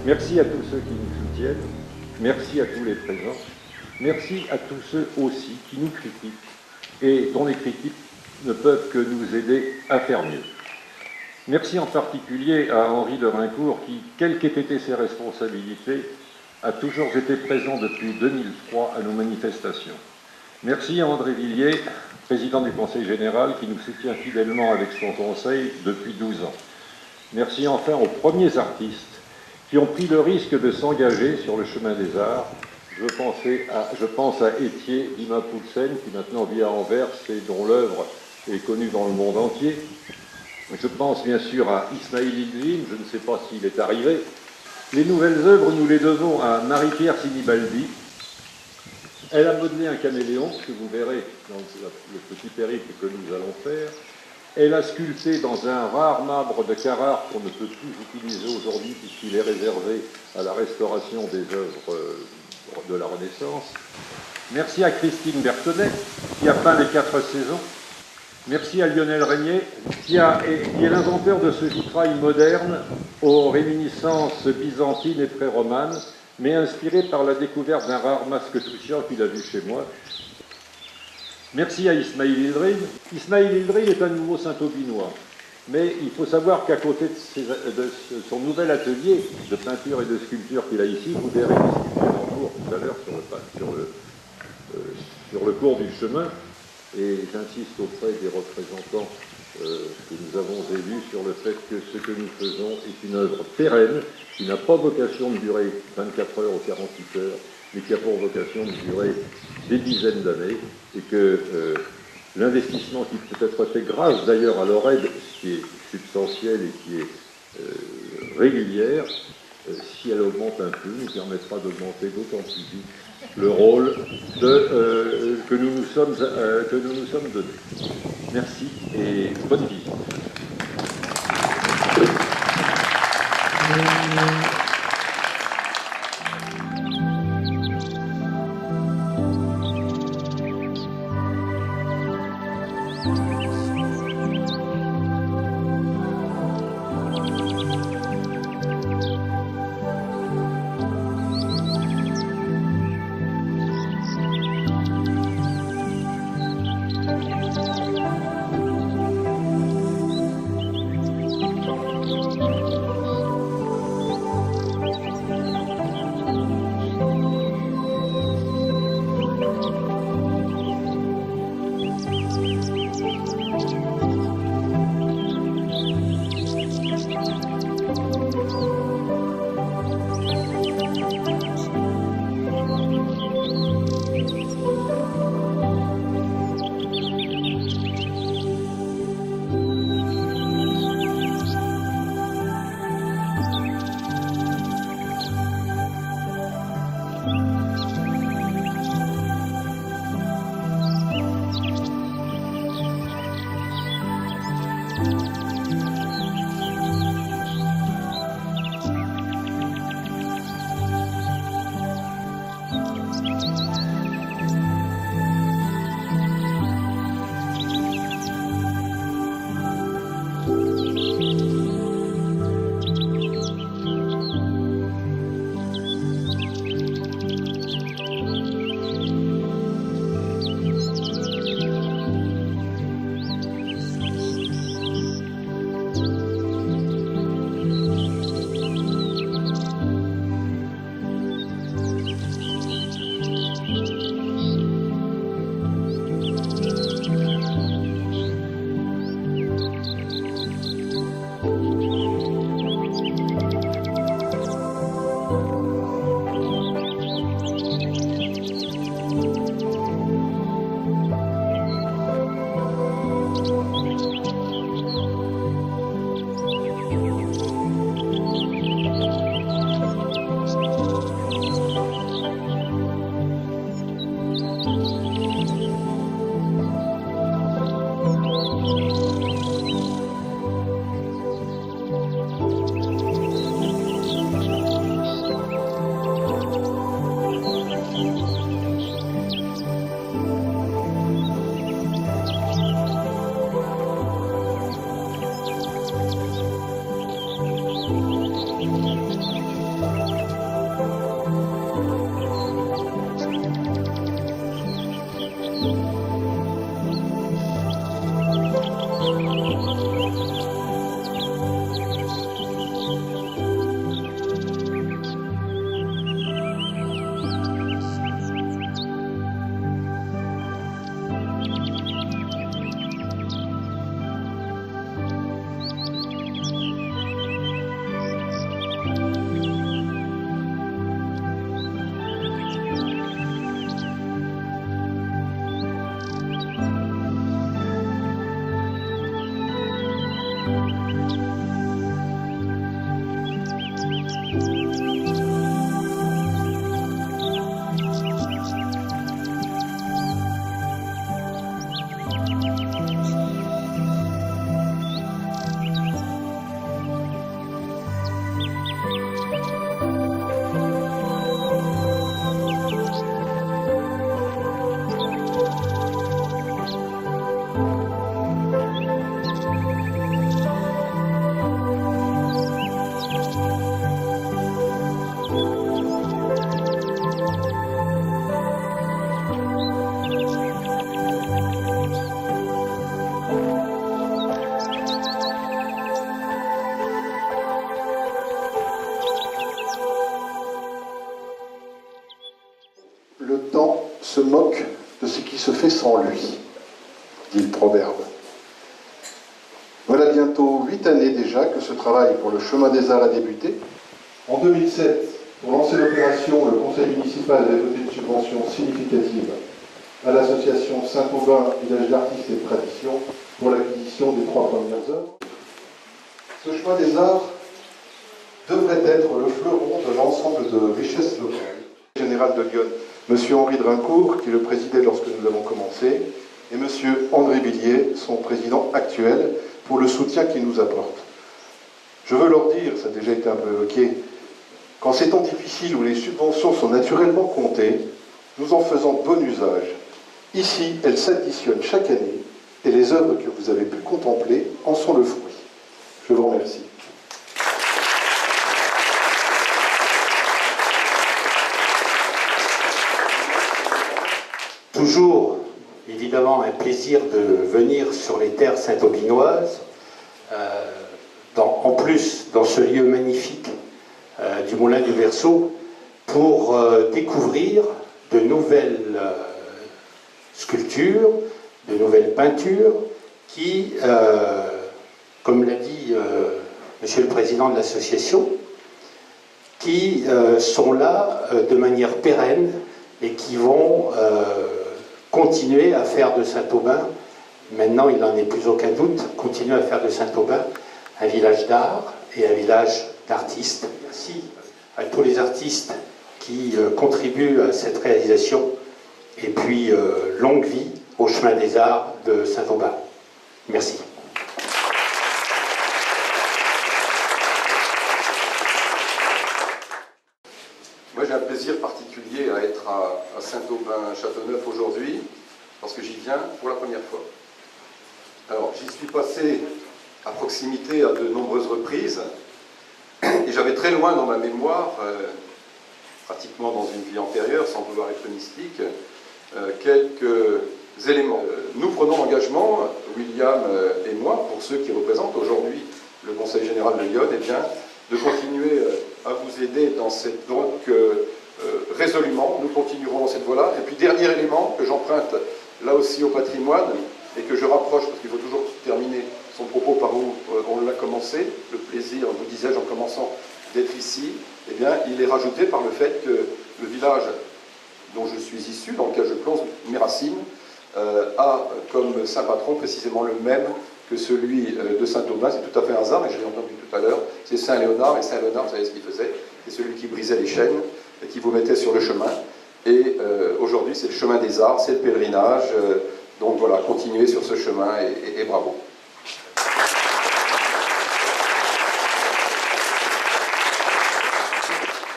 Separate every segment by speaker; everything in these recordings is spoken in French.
Speaker 1: Merci à tous ceux qui nous soutiennent. Merci à tous les présents. Merci à tous ceux aussi qui nous critiquent et dont les critiques ne peuvent que nous aider à faire mieux. Merci en particulier à Henri de Raincourt qui, quelles qu'aient été ses responsabilités, a toujours été présent depuis 2003 à nos manifestations. Merci à André Villiers, président du Conseil général, qui nous soutient fidèlement avec son conseil depuis 12 ans. Merci enfin aux premiers artistes qui ont pris le risque de s'engager sur le chemin des arts. Je pense à Étier Dima Poulsen, qui maintenant vit à Anvers et dont l'œuvre est connue dans le monde entier. Je pense bien sûr à Ismail Yildirim, je ne sais pas s'il est arrivé. Les nouvelles œuvres, nous les devons à Marie-Pierre Sinibaldi. Elle a modelé un caméléon, que vous verrez dans le petit périple que nous allons faire. Elle a sculpté dans un rare marbre de Carrare qu'on ne peut plus utiliser aujourd'hui puisqu'il est réservé à la restauration des œuvres de la Renaissance. Merci à Christine Bertonnet qui a peint les 4 saisons. Merci à Lionel Régnier qui est l'inventeur de ce vitrail moderne aux réminiscences byzantines et pré-romanes, mais inspiré par la découverte d'un rare masque touchant qu'il a vu chez moi. Merci à Ismail Yildirim. Ismail Yildirim est un nouveau Saint-Aubinois, mais il faut savoir qu'à côté de son nouvel atelier de peinture et de sculpture qu'il a ici, vous verrez une sculpture en cours tout à l'heure sur le cours du chemin, et j'insiste auprès des représentants que nous avons élus sur le fait que ce que nous faisons est une œuvre pérenne, qui n'a pas vocation de durer 24 heures ou 48 heures, mais qui a pour vocation de durer des dizaines d'années, et que l'investissement qui peut être fait grâce d'ailleurs à l'ORED, qui est substantielle et qui est régulière, si elle augmente un peu, nous permettra d'augmenter d'autant plus vite le rôle que nous nous sommes donnés. Merci et bonne visite.
Speaker 2: se moque de ce qui se fait sans lui, dit le proverbe. Voilà bientôt 8 années déjà que ce travail pour le chemin des arts a débuté. En 2007, pour lancer l'opération, le conseil municipal avait voté une subvention significative à l'association Saint-Aubin, village d'artistes et de tradition, pour l'acquisition des 3 premières œuvres. Ce chemin des arts devrait être le fleuron de l'ensemble de richesses locales. Le général de Lyon, M. Henri Drincourt, qui le présidait lorsque nous avons commencé, et M. André Billier, son président actuel, pour le soutien qu'ils nous apportent. Je veux leur dire, ça a déjà été un peu évoqué, qu'en ces temps difficiles où les subventions sont naturellement comptées, nous en faisons bon usage. Ici, elles s'additionnent chaque année, et les œuvres que vous avez pu contempler en sont le fruit. Je vous remercie.
Speaker 3: Toujours, évidemment, un plaisir de venir sur les terres saint-aubinoises, en plus dans ce lieu magnifique du Moulin du Verseau, pour découvrir de nouvelles sculptures, de nouvelles peintures qui, comme l'a dit Monsieur le Président de l'association, qui sont là de manière pérenne et qui vont continuer à faire de Saint-Aubin, maintenant il n'en est plus aucun doute, continuer à faire de Saint-Aubin un village d'art et un village d'artistes. Merci à tous les artistes qui contribuent à cette réalisation, et puis longue vie au chemin des arts de Saint-Aubin. Merci.
Speaker 4: Moi, j'ai un plaisir particulier à être à Saint-Aubin-Châteauneuf aujourd'hui, parce que j'y viens pour la première fois. Alors, j'y suis passé à proximité à de nombreuses reprises, et j'avais très loin dans ma mémoire, pratiquement dans une vie antérieure, sans vouloir être mystique, quelques éléments. Nous prenons l'engagement, William et moi, pour ceux qui représentent aujourd'hui le Conseil général de Lyon, eh bien, de continuer à vous aider dans cette... Donc, résolument, nous continuerons dans cette voie-là. Et puis, dernier élément que j'emprunte là aussi au patrimoine, et que je rapproche, parce qu'il faut toujours terminer son propos par où on l'a commencé, le plaisir, vous disais-je en commençant, d'être ici, eh bien, il est rajouté par le fait que le village dont je suis issu, dans lequel je plonge mes racines, a comme saint patron précisément le même que celui de Saint-Aubin. C'est tout à fait un hasard, mais je l'ai entendu tout à l'heure, c'est Saint-Léonard, et Saint-Léonard, vous savez ce qu'il faisait, c'est celui qui brisait les chaînes, et qui vous mettait sur le chemin, et aujourd'hui c'est le chemin des arts, c'est le pèlerinage, donc voilà, continuez sur ce chemin, et bravo.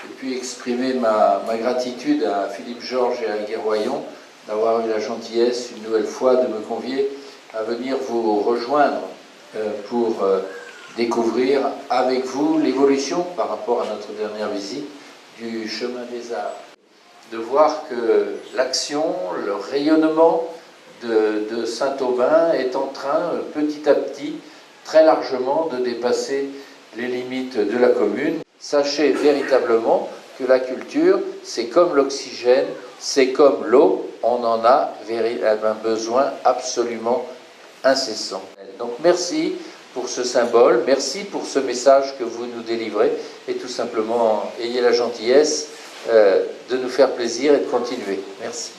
Speaker 5: Et puis exprimer ma gratitude à Philippe Georges et à Guéroyon d'avoir eu la gentillesse une nouvelle fois de me convier à venir vous rejoindre pour découvrir avec vous l'évolution par rapport à notre dernière visite du chemin des arts. De voir que l'action, le rayonnement de Saint-Aubin est en train petit à petit, très largement, de dépasser les limites de la commune. Sachez véritablement que la culture, c'est comme l'oxygène, c'est comme l'eau, on en a un besoin absolument incessant. Donc merci pour ce symbole, merci pour ce message que vous nous délivrez, et tout simplement ayez la gentillesse de nous faire plaisir et de continuer. Merci.